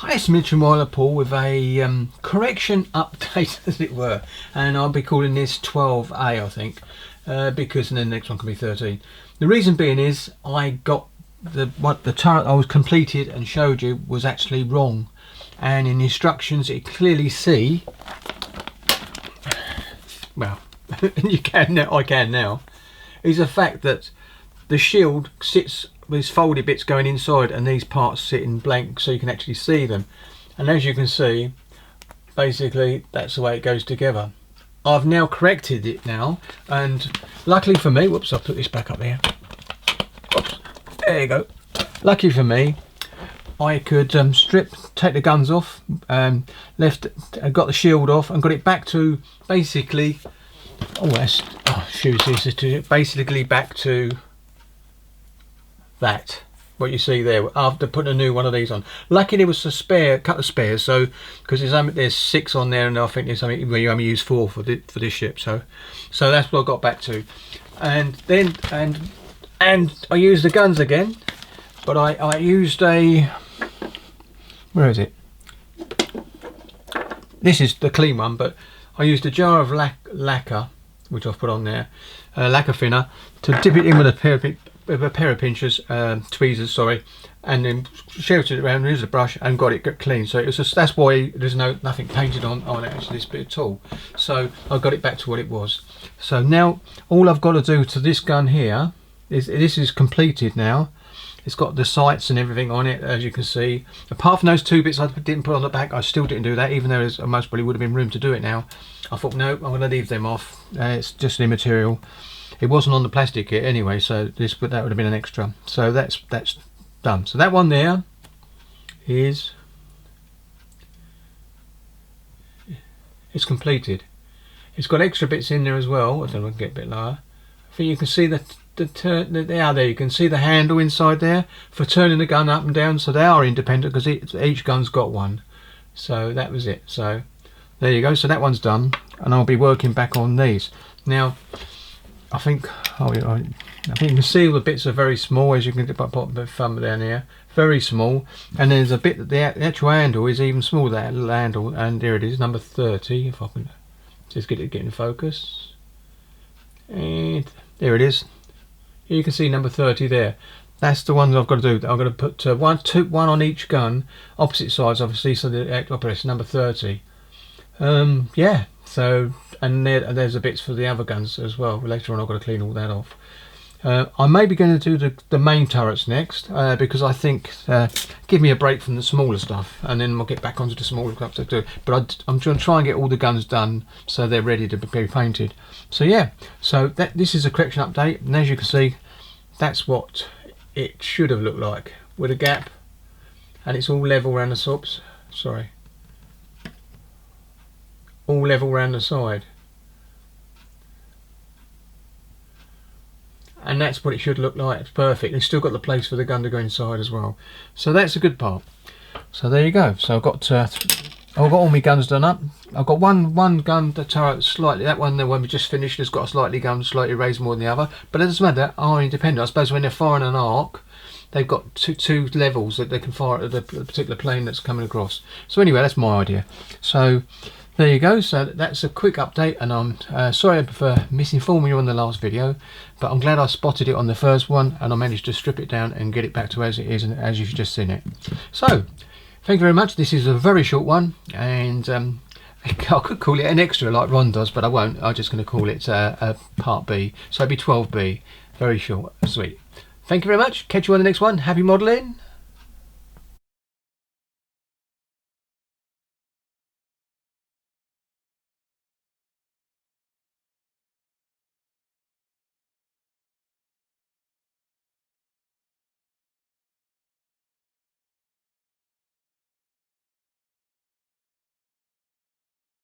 Hi, it's Mitch and Wyler Paul with a correction update, as it were, and I'll be calling this 12A, I think, because then the next one can be 13. The reason being is I got the turret I was completed and showed you was actually wrong, and in the instructions it clearly see, well, you can now, I can now, is the fact that the shield sits with these folded bits going inside and these parts sitting blank, so you can actually see them. And as you can see, basically that's the way it goes together. I've now corrected it now, and luckily for me, whoops, I'll put this back up there. Whoops, there you go. Lucky for me, I could take the guns off, got the shield off and got it back to basically, basically back to that, what you see there, after putting a new one of these on. Lucky there was a couple of spares, so because there's 6 on there, and I think there's something where you only use 4 for this ship, so that's what I got back to. And then and I used the guns again, but I used a, where is it, this is the clean one, but I used a jar of lacquer, which I've put on there, lacquer thinner, to dip it in with a pair of pinchers, tweezers, sorry, and then sheltered it around, used a brush and got it clean. So it was just, that's why there's nothing painted on actually this bit at all. So I got it back to what it was. So now all I've got to do to this gun here is, this is completed now. It's got the sights and everything on it, as you can see. Apart from those 2 bits I didn't put on the back, I still didn't do that, even though there's most probably would have been room to do it now. I thought, no, I'm going to leave them off. It's just the material. It wasn't on the plastic kit anyway, so that would have been an extra. So that's done. So that one there is, it's completed. It's got extra bits in there as well. I don't know if I can get a bit lower. I think you can see there you can see the handle inside there for turning the gun up and down, so they are independent because each gun's got one. So that was it. So there you go. So that one's done, and I'll be working back on these now. I think you can see all the bits are very small, as you can put a bit of thumb down here, very small, and there's a bit that the actual handle is even smaller, that little handle, and there it is, number 30, if I can just get in focus, and there it is. You can see number 30 there. That's the one that I've got to do. I'm going to put one on each gun, opposite sides obviously, so the operator number 30. Yeah, so, and there's the bits for the other guns as well. Later on I've got to clean all that off. I may be going to do the main turrets next, because I think give me a break from the smaller stuff, and then we'll get back onto the smaller stuff to do. But I'm going to try and get all the guns done so they're ready to be painted. So yeah, so this is a correction update, and as you can see, that's what it should have looked like, with a gap, and it's all level around the sops. Sorry. All level around the side, and that's what it should look like. It's perfect. It's still got the place for the gun to go inside as well, so that's a good part. So there you go. So I've got all my guns done up. I've got one gun, the turret slightly, the one we just finished has got a slightly raised more than the other, but it doesn't matter, are independent. I suppose when they're firing an arc, they've got two levels that they can fire at the particular plane that's coming across. So anyway, that's my idea. So there you go. So that's a quick update, and I'm sorry for misinforming you on the last video, but I'm glad I spotted it on the first one, and I managed to strip it down and get it back to as it is, and as you've just seen it. So thank you very much. This is a very short one, and I could call it an extra like Ron does, but I won't. I'm just going to call it a part B, so it'll be 12B. Very short, sweet. Thank you very much. Catch you on the next one. Happy modelling.